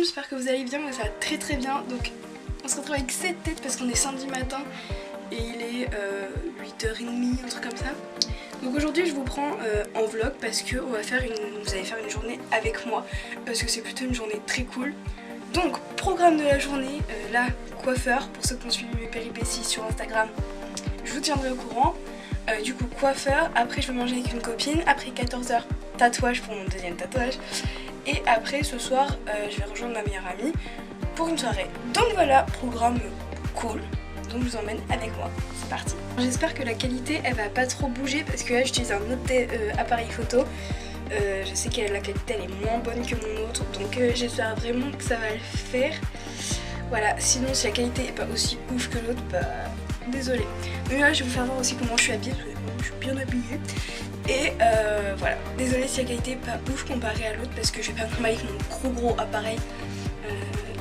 j'espère que vous allez bien, moi ça va très très bien. Donc on se retrouve avec cette tête parce qu'on est samedi matin et il est 8h30, un truc comme ça. Donc aujourd'hui je vous prends en vlog parce que vous allez faire une journée avec moi, parce que c'est plutôt une journée très cool. Donc programme de la journée, là coiffeur, pour ceux qui ont suivi mes péripéties sur Instagram, je vous tiendrai au courant. Du coup coiffeur, après je vais manger avec une copine, après 14h tatouage pour mon deuxième tatouage, et après ce soir je vais rejoindre ma meilleure amie pour une soirée. Donc voilà, programme cool, donc je vous emmène avec moi, c'est parti. J'espère que la qualité elle va pas trop bouger parce que là j'utilise un autre appareil photo. Je sais que la qualité elle est moins bonne que mon autre, donc j'espère vraiment que ça va le faire. Voilà, sinon si la qualité est pas aussi ouf que l'autre, bah désolée. Mais là je vais vous faire voir aussi comment je suis habillée, parce que je suis bien habillée. Et voilà, désolée si la qualité est pas ouf comparée à l'autre, parce que je vais pas me avec mon gros appareil.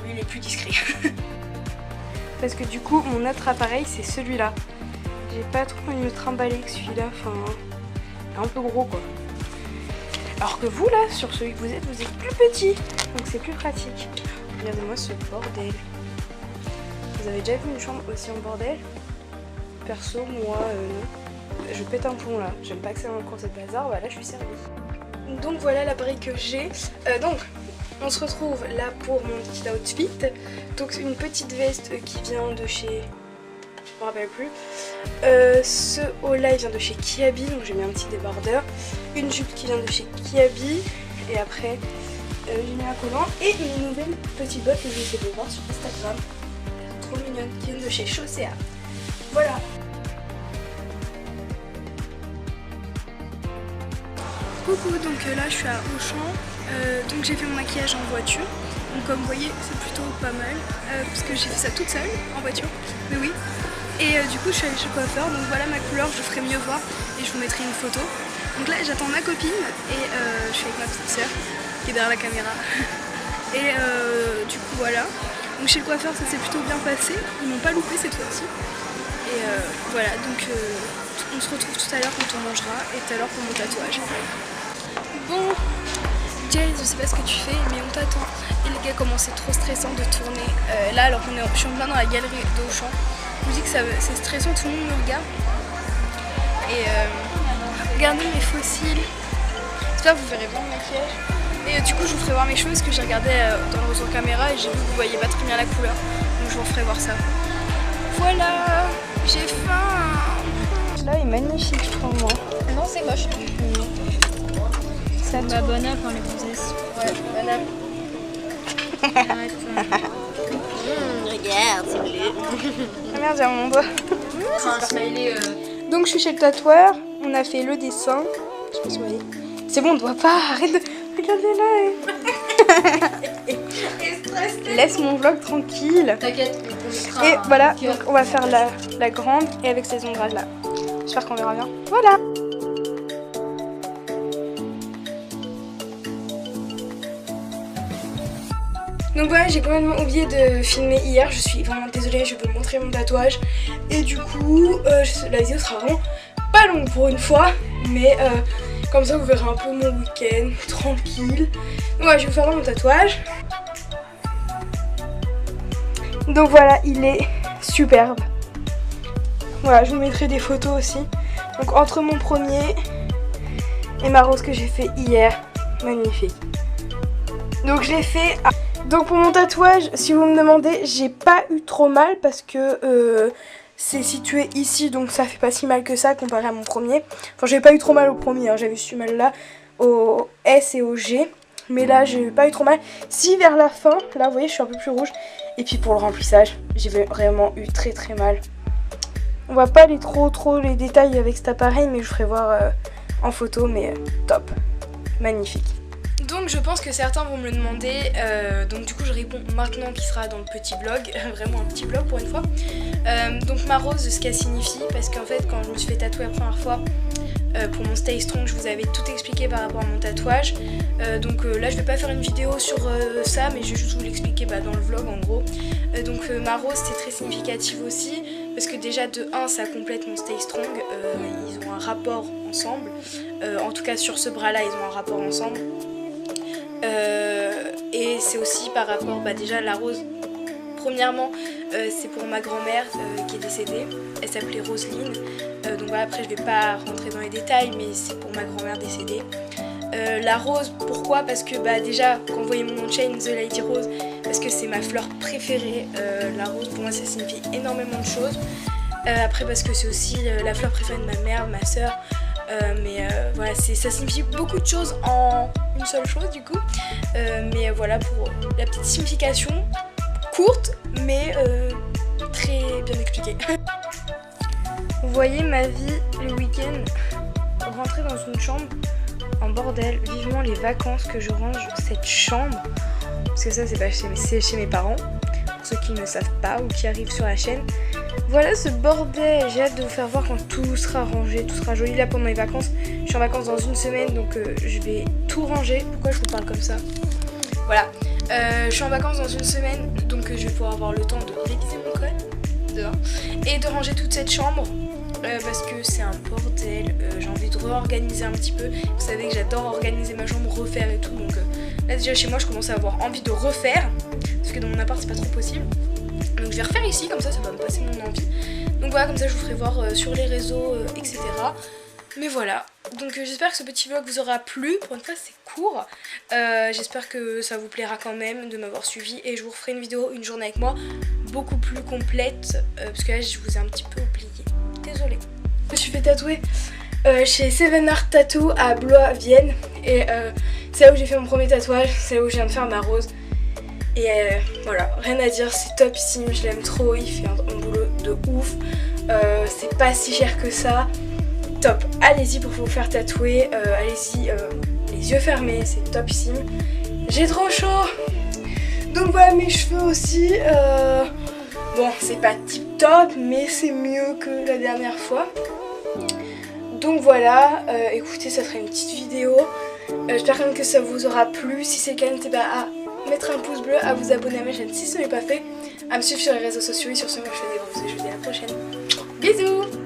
Lui il est plus discret. Parce que du coup mon autre appareil c'est celui-là. J'ai pas trop envie de me trimballer que celui-là, enfin un peu gros quoi. Alors que vous là, sur celui que vous êtes plus petit, donc c'est plus pratique. Regardez-moi ce bordel. Vous avez déjà vu une chambre aussi en bordel? Perso, moi, non. Je pète un plomb là. J'aime pas que ça dans cette bazar. Bah là, je suis servie. Donc voilà l'appareil que j'ai. Donc, on se retrouve là pour mon petit outfit. Donc, une petite veste qui vient de chez... Je me rappelle plus. Ce haut là, il vient de chez Kiabi. Donc, j'ai mis un petit débardeur. Une jupe qui vient de chez Kiabi. Et après, j'ai mis un collant. Et une nouvelle petite botte que j'ai essayé de voir sur Instagram. Trop mignonne, qui vient de chez Chaussea. Voilà. Coucou, donc là je suis à Auchan, donc j'ai fait mon maquillage en voiture, donc comme vous voyez c'est plutôt pas mal, parce que j'ai fait ça toute seule en voiture, mais oui, et du coup je suis allée chez le coiffeur, donc voilà ma couleur, je ferai mieux voir et je vous mettrai une photo. Donc là j'attends ma copine et je suis avec ma petite soeur qui est derrière la caméra, et du coup voilà, donc chez le coiffeur ça s'est plutôt bien passé, ils m'ont pas loupé cette fois-ci, et voilà, donc on se retrouve tout à l'heure quand on mangera et tout à l'heure pour mon tatouage. Bon, Jay, je sais pas ce que tu fais, mais on t'attend. Et les gars, comment c'est trop stressant de tourner là alors je suis en plein dans la galerie d'Auchan. Je me dis que c'est stressant, tout le monde me regarde. Et regardez mes fossiles. J'espère que vous verrez bien le maquillage. Et du coup, je vous ferai voir mes cheveux parce que j'ai regardé dans le retour caméra et j'ai vu que vous voyez pas très bien la couleur. Donc je vous ferai voir ça. Voilà, j'ai faim. Là est magnifique, je trouve moi. Non, c'est moche. Ça bah, bonne app, hein, les gonzesses. Ouais, bonne app. Arrête. Regarde, c'est bleu. Ah merde, j'ai mon doigt. Un smiley. Donc je suis chez le tatoueur, on a fait le dessin. Je sais pas si vous voyez. C'est bon, on ne doit pas, arrête de... Regardez là. Laisse mon vlog tranquille. T'inquiète, on mettra. Et voilà, donc on va faire la grande et avec ces ombrages là. J'espère qu'on verra bien. Voilà. Donc voilà, j'ai complètement oublié de filmer hier, je suis vraiment désolée, je peux montrer mon tatouage. Et du coup, la vidéo sera vraiment pas longue pour une fois, mais comme ça vous verrez un peu mon week-end, tranquille. Donc voilà, je vais vous faire mon tatouage. Donc voilà, il est superbe. Voilà, je vous mettrai des photos aussi. Donc entre mon premier et ma rose que j'ai fait hier, magnifique. Donc je l'ai fait... Donc pour mon tatouage, si vous me demandez, j'ai pas eu trop mal parce que c'est situé ici, donc ça fait pas si mal que ça comparé à mon premier. Enfin j'ai pas eu trop mal au premier, hein. J'avais eu mal là au S et au G, mais là j'ai pas eu trop mal. Si vers la fin, là vous voyez je suis un peu plus rouge, et puis pour le remplissage, j'ai vraiment eu très mal. On va pas aller trop les détails avec cet appareil, mais je vous ferai voir en photo, mais top, magnifique. Donc je pense que certains vont me le demander, donc du coup je réponds maintenant qui sera dans le petit vlog, vraiment un petit vlog pour une fois. Donc ma rose, ce qu'elle signifie, parce qu'en fait quand je me suis fait tatouer la première fois pour mon Stay Strong, je vous avais tout expliqué par rapport à mon tatouage. Donc là je vais pas faire une vidéo sur ça, mais je vais juste vous l'expliquer dans le vlog en gros. Donc ma rose c'est très significatif aussi, parce que déjà de 1 ça complète mon Stay Strong, ils ont un rapport ensemble, en tout cas sur ce bras là ils ont un rapport ensemble. Et c'est aussi par rapport, déjà la rose, premièrement c'est pour ma grand-mère qui est décédée, elle s'appelait Roselyne, donc voilà, après je vais pas rentrer dans les détails mais c'est pour ma grand-mère décédée. La rose, pourquoi? Parce que déjà quand vous voyez mon nom de chaîne, The Lady Rose, parce que c'est ma fleur préférée. La rose pour moi ça signifie énormément de choses. Après parce que c'est aussi la fleur préférée de ma mère, de ma soeur. Voilà, ça signifie beaucoup de choses en une seule chose du coup. Mais voilà pour la petite signification courte mais très bien expliquée. Vous voyez ma vie le week-end, rentrer dans une chambre en bordel, vivement les vacances que je range cette chambre, parce que ça c'est pas chez mes parents, pour ceux qui ne savent pas ou qui arrivent sur la chaîne. Voilà ce bordel, j'ai hâte de vous faire voir quand tout sera rangé, tout sera joli là pendant les vacances. Je suis en vacances dans une semaine donc je vais tout ranger. Pourquoi je vous parle comme ça? Voilà, je suis en vacances dans une semaine donc je vais pouvoir avoir le temps de réviser mon code et de ranger toute cette chambre. Parce que c'est un bordel, j'ai envie de réorganiser un petit peu. Vous savez que j'adore organiser ma chambre, refaire et tout. Donc là déjà chez moi je commence à avoir envie de refaire. Parce que dans mon appart c'est pas trop possible. Donc je vais refaire ici, comme ça va me passer mon envie. Donc voilà, comme ça je vous ferai voir sur les réseaux, etc. Mais voilà, donc j'espère que ce petit vlog vous aura plu. Pour une fois c'est court. J'espère que ça vous plaira quand même de m'avoir suivi. Et je vous referai une vidéo une journée avec moi beaucoup plus complète. Parce que là je vous ai un petit peu oublié. Désolée. Je me suis fait tatouer chez Seven Art Tattoo à Blois, Vienne. Et c'est là où j'ai fait mon premier tatouage. C'est là où je viens de faire ma rose. Et voilà, rien à dire, c'est topissime, je l'aime trop. Il fait un boulot de ouf. C'est pas si cher que ça. Top, allez-y pour vous faire tatouer. Allez-y, les yeux fermés, c'est topissime. J'ai trop chaud. Donc voilà mes cheveux aussi. Bon, c'est pas tip top, mais c'est mieux que la dernière fois. Donc voilà, écoutez, ça sera une petite vidéo. J'espère quand même que ça vous aura plu. Si c'est le cas, n'hésitez pas à mettre un pouce bleu, à vous abonner à ma chaîne si ce n'est pas fait, à me suivre sur les réseaux sociaux. Et sur ce, moi je fais des gros bisous et je vous dis à la prochaine. Bisous!